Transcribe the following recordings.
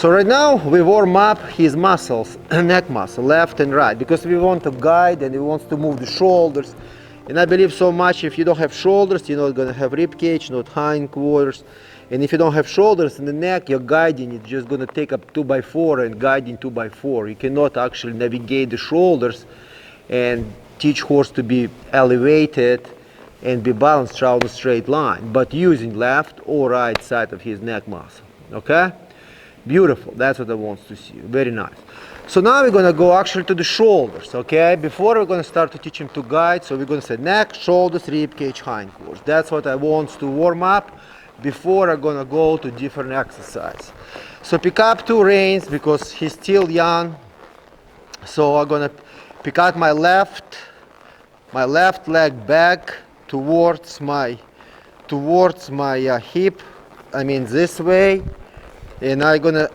So right now we warm up his muscles, neck muscle, left and right, because we want to guide and we want to move the shoulders. And I believe so much if you don't have shoulders, you're not going to have rib cage, not hindquarters. And if you don't have shoulders in the neck, you're guiding, it's just going to take up 2x4 and guiding 2x4. You cannot actually navigate the shoulders and teach horse to be elevated and be balanced throughout a straight line, but using left or right side of his neck muscle. Okay? Beautiful. That's what I want to see. Very nice. So now we're going to go actually to the shoulders, okay? Before we're going to start to teach him to guide, so we're going to say neck, shoulders, rib cage, hindquarters. That's what I want to warm up before I'm going to go to different exercise. So pick up 2 reins because he's still young. So I'm going to pick out my left leg back towards my hip. I mean this way. And I'm going to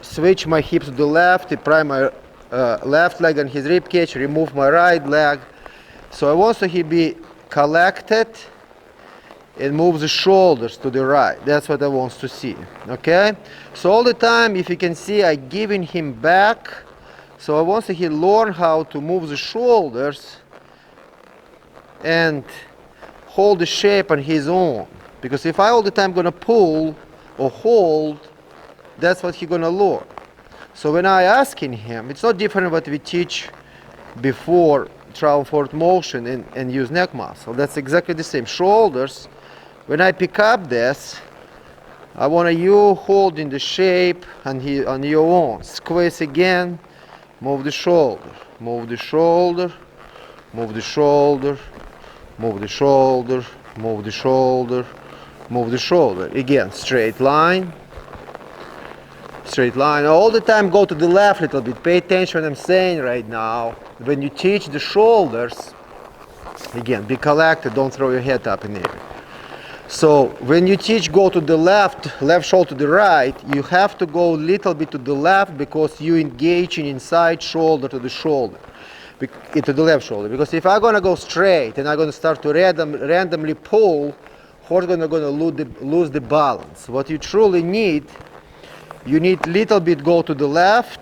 switch my hips to the left, apply my left leg on his rib cage, remove my right leg. So I want to he be collected and move the shoulders to the right. That's what I want to see. Okay? So all the time, if you can see, I'm giving him back. So I want to he learn how to move the shoulders and hold the shape on his own. Because if I all the time going to pull or hold, that's what he's gonna learn. So when I asking him, it's not different what we teach before travel forward motion and use neck muscle. That's exactly the same. Shoulders, when I pick up this, I want you holding the shape on your own. Squeeze again, move the shoulder, move the shoulder, move the shoulder, move the shoulder, move the shoulder, move the shoulder. Again, straight line. Straight line. All the time go to the left a little bit. Pay attention what I'm saying right now. When you teach the shoulders, again, be collected, don't throw your head up in the air. So when you teach go to the left shoulder to the right, you have to go a little bit to the left because you engaging inside shoulder to the shoulder, to the left shoulder. Because if I'm gonna go straight and I'm gonna start to randomly pull, horse gonna lose the balance. What you truly need, you need little bit go to the left,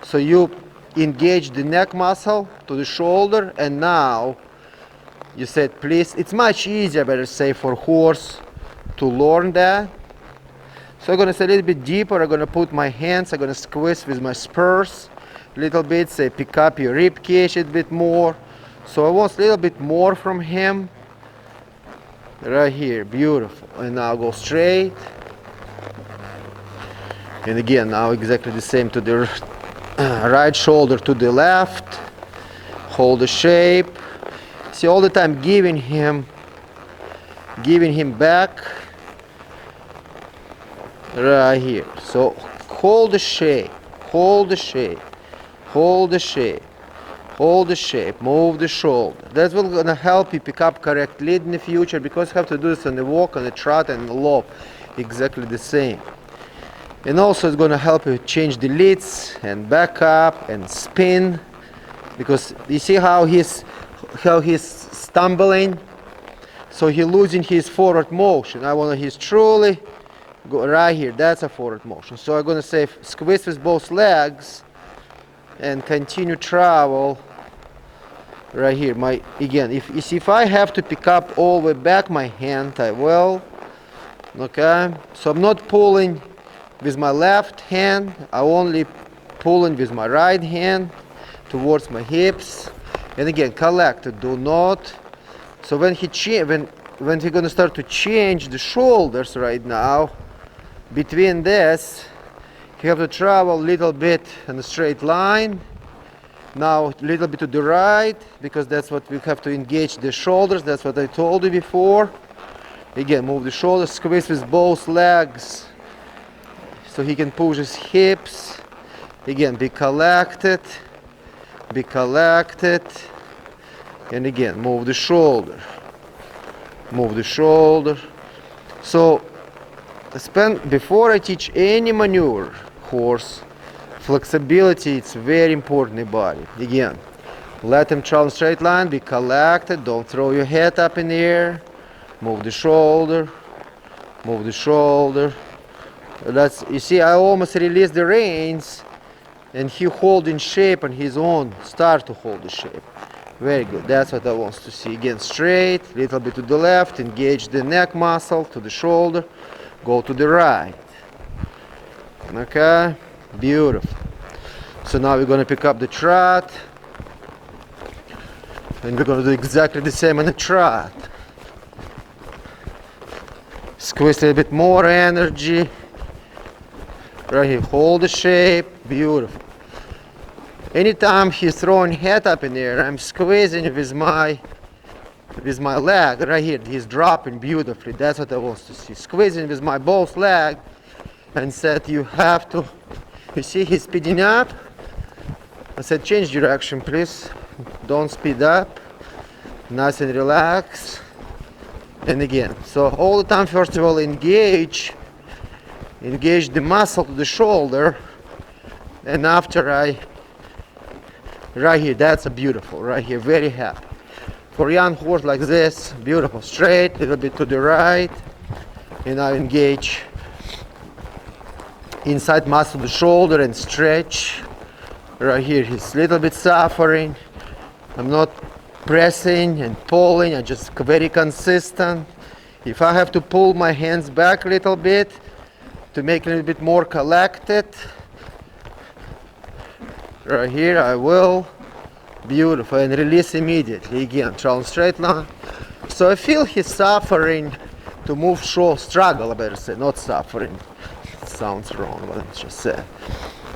so you engage the neck muscle to the shoulder, and now you said please. It's much easier, better say, for horse to learn that. So I'm gonna say a little bit deeper. I'm gonna put my hands. I'm gonna squeeze with my spurs a little bit. Say pick up your rib cage a bit more. So I want a little bit more from him. Right here, beautiful. And now go straight. And again, now exactly the same to the right shoulder to the left. Hold the shape. See, all the time giving him back. Right here. So hold the shape, hold the shape, hold the shape, hold the shape, move the shoulder. That's what's gonna help you pick up correct lead in the future, because you have to do this on the walk, on the trot, and the lope. Exactly the same. And also it's going to help you change the leads and back up and spin, because you see how he's stumbling, so he's losing his forward motion. I want he's truly go right here. That's a forward motion. So I'm going to say squeeze with both legs and continue travel right here. Again, if I have to pick up all the way back my hand, I will. Okay, so I'm not pulling with my left hand, I only pulling with my right hand towards my hips. And again, collect, do not. So when when he's gonna start to change the shoulders right now, between this, you have to travel a little bit in a straight line. Now a little bit to the right, because that's what we have to engage the shoulders. That's what I told you before. Again, move the shoulders, squeeze with both legs, so he can push his hips. Again, be collected, and again, move the shoulder, move the shoulder. So, before I teach any maneuver, horse, flexibility, it's very important in the body. Again, let him travel in straight line, be collected, don't throw your head up in the air, move the shoulder, move the shoulder, You see, I almost release the reins, and he hold in shape on his own, start to hold the shape. Very good, that's what I want to see. Again, straight, little bit to the left, engage the neck muscle to the shoulder, go to the right. Okay, beautiful. So now we're gonna pick up the trot, and we're gonna do exactly the same in the trot. Squeeze a little bit more energy. Right here, hold the shape, beautiful. Anytime he's throwing head up in the air, I'm squeezing with my leg. Right here, he's dropping beautifully. That's what I want to see. Squeezing with my both leg, and said you have to. You see, he's speeding up. I said change direction, please. Don't speed up. Nice and relax. And again, so all the time, first of all, engage the muscle to the shoulder, and after right here, that's a beautiful, right here, very happy. For a young horse like this, beautiful, straight, a little bit to the right, and I engage inside muscle of the shoulder and stretch. Right here, he's a little bit suffering. I'm not pressing and pulling, I'm just very consistent. If I have to pull my hands back a little bit to make it a little bit more collected, right here I will. Beautiful, and release immediately. Again, travel straight line. So I feel he's suffering to move struggle, I better say, not suffering. It sounds wrong what I just said.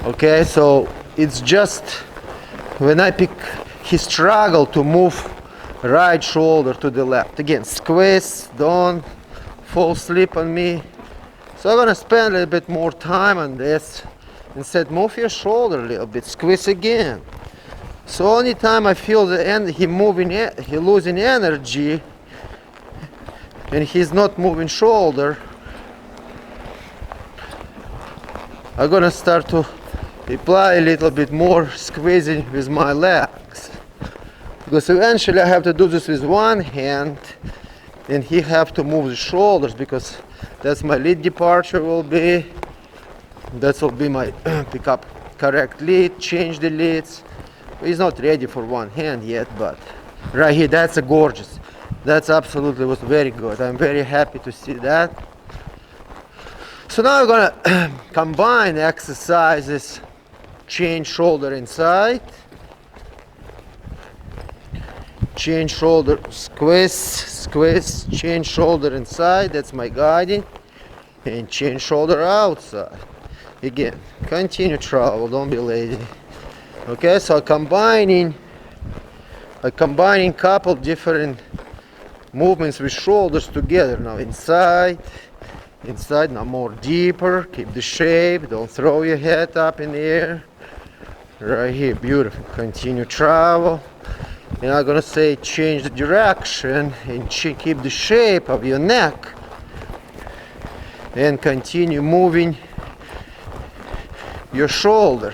Okay, so it's just when I pick, he struggle to move right shoulder to the left. Again, squeeze, don't fall asleep on me. So I'm gonna spend a little bit more time on this. Instead, move your shoulder a little bit, squeeze again. So anytime I feel the end, he losing energy, and he's not moving shoulder, I'm gonna start to apply a little bit more squeezing with my legs, because eventually I have to do this with one hand, and he have to move the shoulders, because that's my lead departure will be. That will be my pick up correct lead, change the leads. He's not ready for one hand yet, but right here, that's a gorgeous. That's absolutely was very good. I'm very happy to see that. So now we're gonna combine exercises, change shoulder inside, change shoulder, squeeze, change shoulder inside, that's my guiding, and change shoulder outside. Again, continue travel, don't be lazy. Okay, so combining couple different movements with shoulders together. Now inside, now more deeper, keep the shape, don't throw your head up in the air. Right here, beautiful, continue travel. And I'm gonna say change the direction and keep the shape of your neck. And continue moving your shoulder.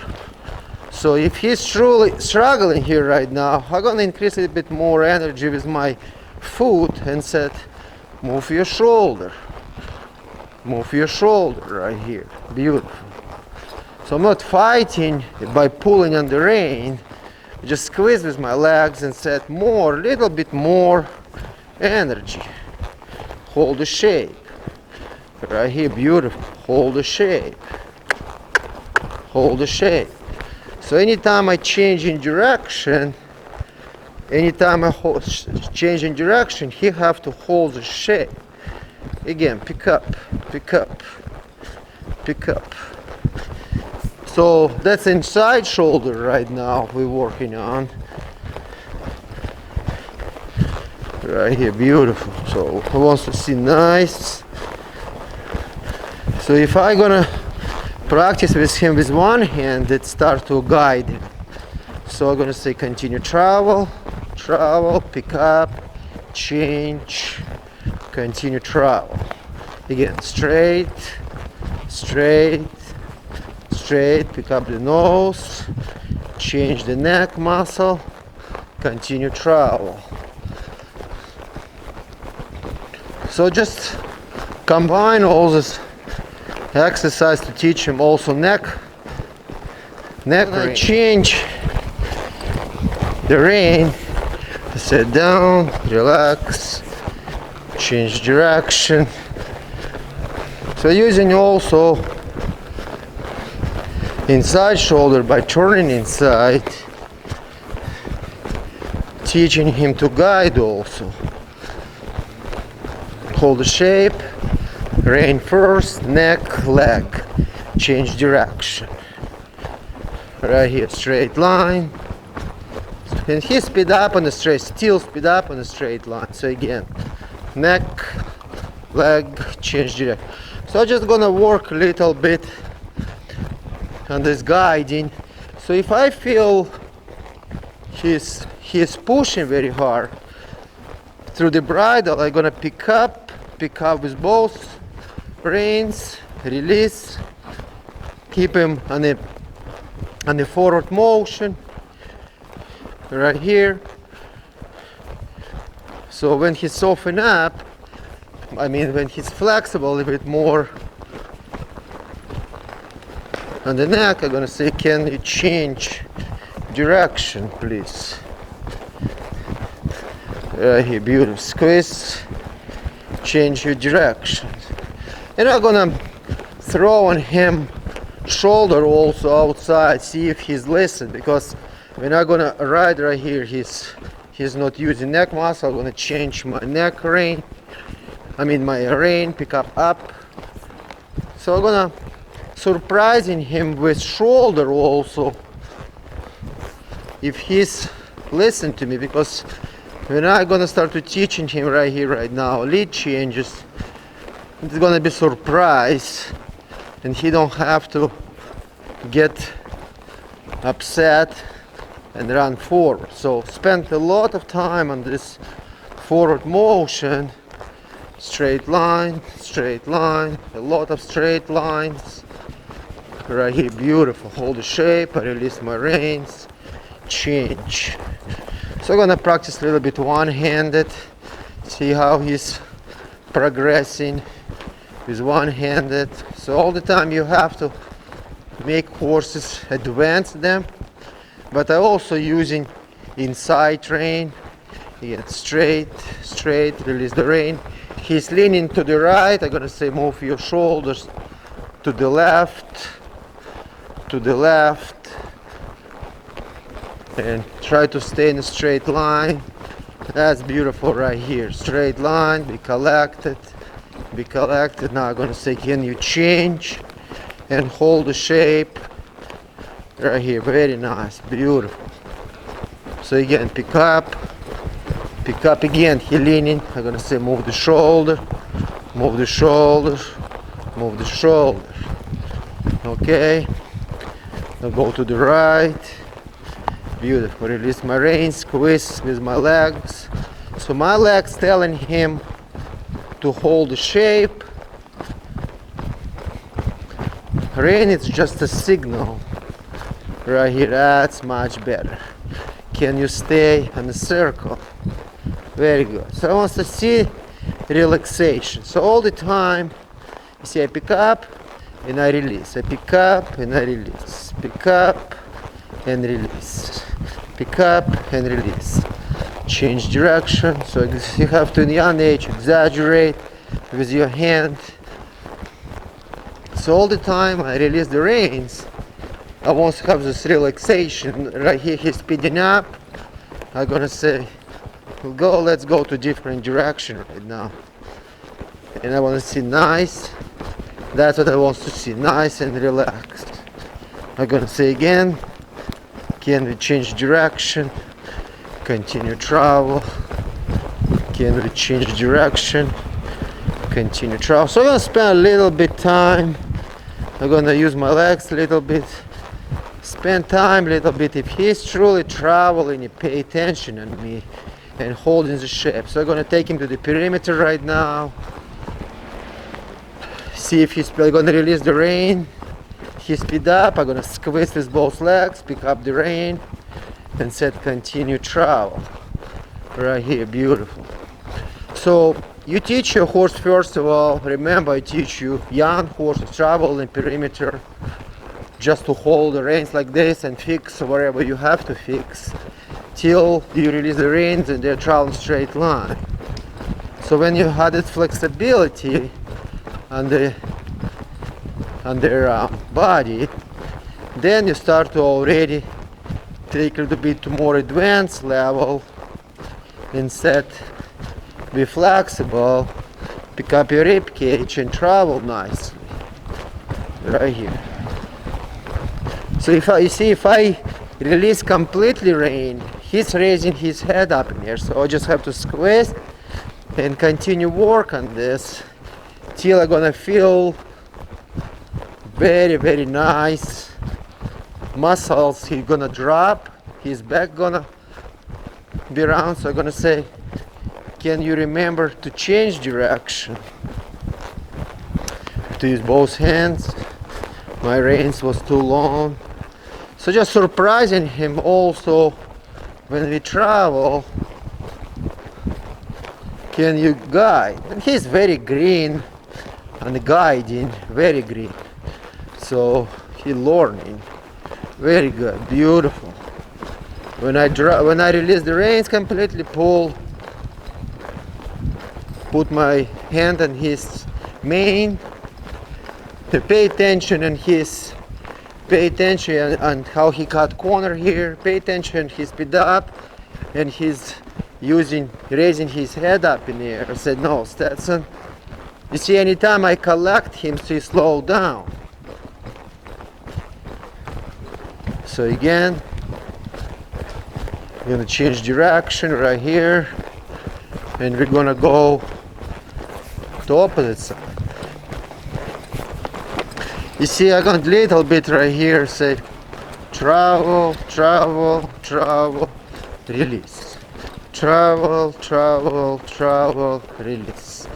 So if he's truly struggling here right now, I'm gonna increase a little bit more energy with my foot and said, move your shoulder. Move your shoulder right here. Beautiful. So I'm not fighting by pulling on the rein. Just squeeze with my legs and said more, little bit more energy. Hold the shape. Right here, beautiful. Hold the shape. Hold the shape. So anytime I change in direction, he have to hold the shape. Again, pick up, pick up, pick up. So that's inside shoulder right now we're working on. Right here, beautiful. So I want to see nice. So if I'm gonna practice with him with one hand, it start to guide him. So I'm gonna say continue travel, pick up, change, continue travel. Again, straight, straight, straight, pick up the nose, change the neck muscle, continue travel. So just combine all this exercise to teach him also neck range. Change the rein, sit down, relax, change direction. So using also inside shoulder by turning inside, teaching him to guide also. Hold the shape, rein first, neck, leg, change direction. Right here, straight line. And he speed up on the straight, still speed up on the straight line. So again, neck, leg, change direction. So I'm just gonna work a little bit on this guiding. So if I feel he's pushing very hard through the bridle, I'm gonna pick up with both reins, release, keep him on the forward motion right here. So when he's soften up, I mean when he's flexible a little bit more on the neck, I'm gonna say, can you change direction please? Right here, beautiful, squeeze, change your direction. And I'm gonna throw on him shoulder also outside, see if he's listening, because when I'm gonna ride right here, he's not using neck muscle. I'm gonna change my neck rein, my rein, pick up. So I'm gonna surprising him with shoulder also, if he's listening to me, because when I'm gonna start to teaching him right here, right now, lead changes, it's gonna be surprise, and he don't have to get upset and run forward. So spend a lot of time on this forward motion, straight line, a lot of straight lines. Right here, beautiful. Hold the shape, I release my reins, change. So I'm gonna practice a little bit one-handed, see how he's progressing with one-handed. So all the time you have to make horses advance them, but I'm also using inside rein. Again, straight, release the rein. He's leaning to the right, I'm gonna say move your shoulders to the left, and try to stay in a straight line. That's beautiful right here, straight line, be collected. Now I'm gonna say, can you change and hold the shape right here? Very nice, beautiful. So again, pick up again, he leaning, I'm gonna say move the shoulder, okay. Now go to the right, beautiful, release my reins, squeeze with my legs. So my legs telling him to hold the shape. Rein is just a signal. Right here, that's much better. Can you stay in the circle? Very good. So I want to see relaxation. So all the time, you see I pick up and I release. I pick up and I release. Pick up and release. Pick up and release. Change direction. So you have to, in young age, exaggerate with your hand. So all the time I release the reins. I want to have this relaxation. Right here he's speeding up. I'm gonna say, let's go to different direction right now. And I want to see nice. That's what I want to see, nice and relaxed. I'm gonna say again, can we change direction? Continue travel. Can we change direction? Continue travel. So I'm gonna spend a little bit time. I'm gonna use my legs a little bit. Spend time a little bit. If he's truly traveling, you pay attention on me and holding the shape. So I'm gonna take him to the perimeter right now. See if he's gonna release the rein. He speed up. I'm gonna squeeze with both legs, pick up the rein, and set continue travel. Right here, beautiful. So you teach your horse, first of all, remember I teach you young horses travel in perimeter just to hold the reins like this and fix wherever you have to fix till you release the reins and they travel in straight line. So when you had this flexibility on their body, then you start to already take a little bit more advanced level and set, be flexible, pick up your rib cage and travel nicely right here. So if I release completely rein, he's raising his head up in here, so I just have to squeeze and continue work on this till I'm gonna feel very, very nice muscles. He's gonna drop, his back gonna be round. So I'm gonna say, can you remember to change direction? To use both hands. My reins was too long. So just surprising him also when we travel. Can you guide? And he's very green and guiding, very green. So he's learning. Very good, beautiful. When I release the reins completely, pull, put my hand on his mane. To pay attention on his, pay attention on how he cut corner here. Pay attention his speed up, and he's raising his head up in the air. I said, no, Stetson. You see, anytime I collect him, so he slow down. So again, I'm gonna change direction right here, and we're gonna go to opposite side. You see, I got a little bit right here, say travel, travel, travel, release. Travel, travel, travel, release.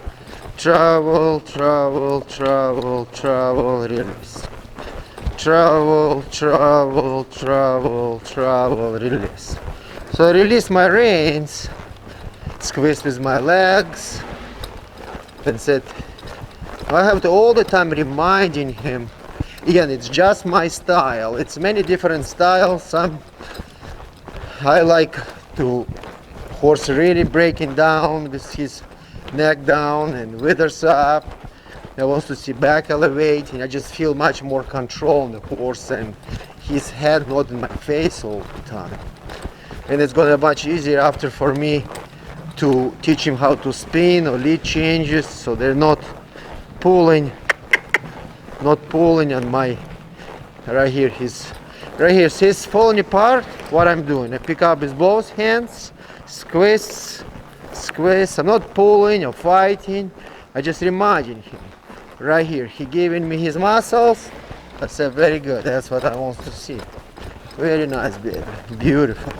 Travel, travel, travel, travel, release. Travel, travel, travel, travel, release. So I release my reins, squeeze with my legs, and said, I have to all the time reminding him, again, it's just my style. It's many different styles. Some I like to horse really breaking down with his neck down and withers up. I want to see back elevating. I just feel much more control on the horse and his head not in my face all the time. And it's gonna be much easier after for me to teach him how to spin or lead changes, so they're not pulling on my right here. See, he's falling apart. What I'm doing, I pick up with both hands, squeeze. I'm not pulling or fighting. I just reminding him right here. He giving me his muscles. I said, very good. That's what I want to see. Very nice, baby. Beautiful.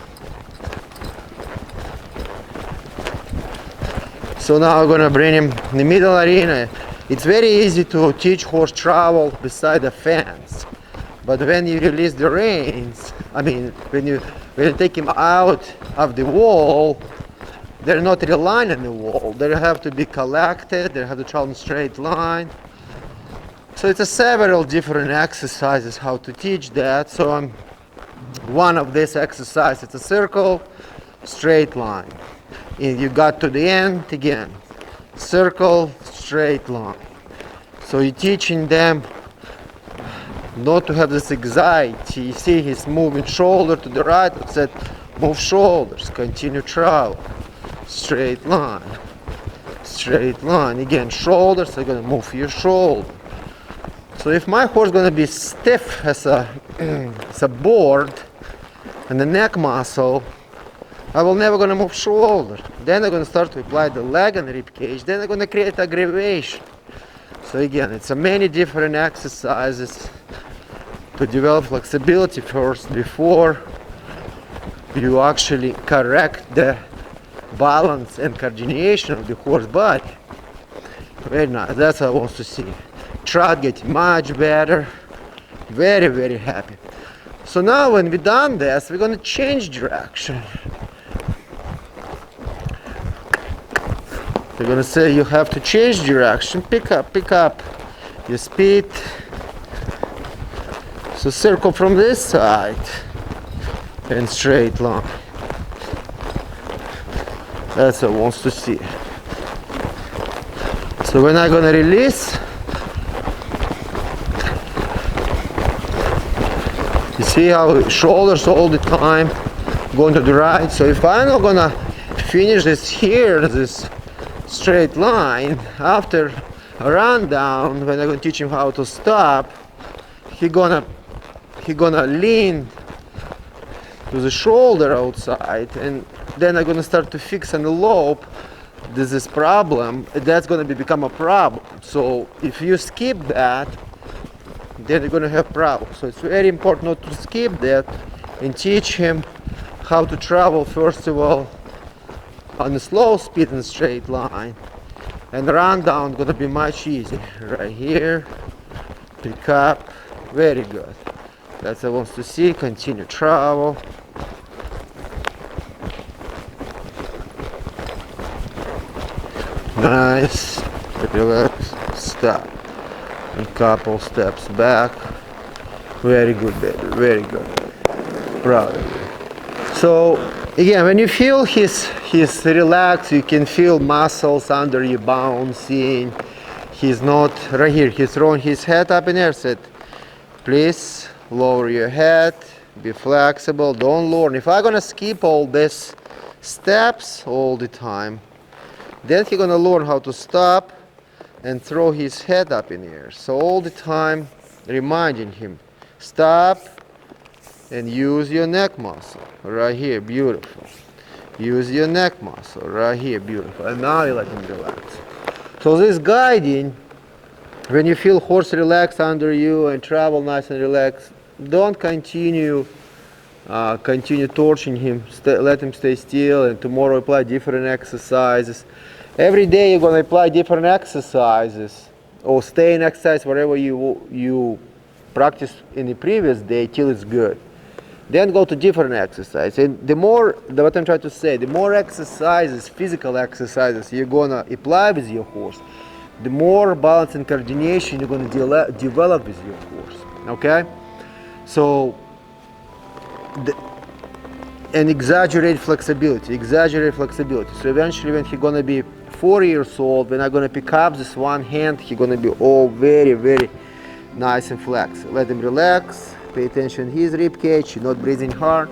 So now I'm gonna bring him in the middle arena. It's very easy to teach horse travel beside the fence, but when you release the reins, I mean, when you take him out of the wall, they're not relying on the wall. They have to be collected. They have to travel in straight line. So it's several different exercises how to teach that. So one of these exercises, it's a circle, straight line. And you got to the end again, circle, straight line. So you're teaching them not to have this anxiety. You see he's moving shoulder to the right. I said, move shoulders, continue travel, straight line, again, shoulders, so you're gonna move your shoulder. So if my horse is gonna be stiff as a board and the neck muscle, I will never gonna move shoulder. Then I'm gonna start to apply the leg and rib cage. Then I'm gonna create aggravation. So again, it's many different exercises to develop flexibility first before you actually correct the balance and coordination of the horse body. Very nice. That's what I want to see. Trot getting much better. Very, very happy. So now when we're done this, we're gonna change direction. They're gonna say you have to change direction, pick up your speed. So circle from this side and straight line. That's what I want to see. So when I'm gonna release, you see how shoulders all the time going to the right. So if I'm not gonna finish this here, this straight line, after a run down, when I'm gonna teach him how to stop, he gonna lean to the shoulder outside, and then I'm gonna start to fix an elope. This is problem. That's gonna become a problem. So if you skip that, then you're gonna have problems. So it's very important not to skip that and teach him how to travel first of all on a slow speed and straight line, and run down gonna be much easier. Right here, pick up, very good. That's what I want to see. Continue travel. Nice. Relax. Stop. A couple steps back. Very good, baby. Very good. Proud of you. So again, when you feel he's relaxed, you can feel muscles under you bouncing. He's not right here. He's throwing his head up in air. Said, please lower your head. Be flexible. Don't lower. And if I'm gonna skip all these steps all the time, then he's gonna learn how to stop and throw his head up in the air. So all the time reminding him, stop and use your neck muscle. Right here, beautiful. Use your neck muscle. Right here, beautiful. And now you let him relax. So this guiding, when you feel horse relaxed under you and travel nice and relaxed, don't continue torching him. Let him stay still, and tomorrow apply different exercises. Every day you're going to apply different exercises, or stay in exercise wherever you practice in the previous day till it's good. Then go to different exercise. And what I'm trying to say, the more exercises, physical exercises you're going to apply with your horse, the more balance and coordination you're going to develop with your horse. Okay? So, and exaggerate flexibility. So eventually when he's going to be 4 years old, when I'm going to pick up this one hand, he's going to be all very, very nice and flexible. Let him relax. Pay attention to his rib cage. You're not breathing hard.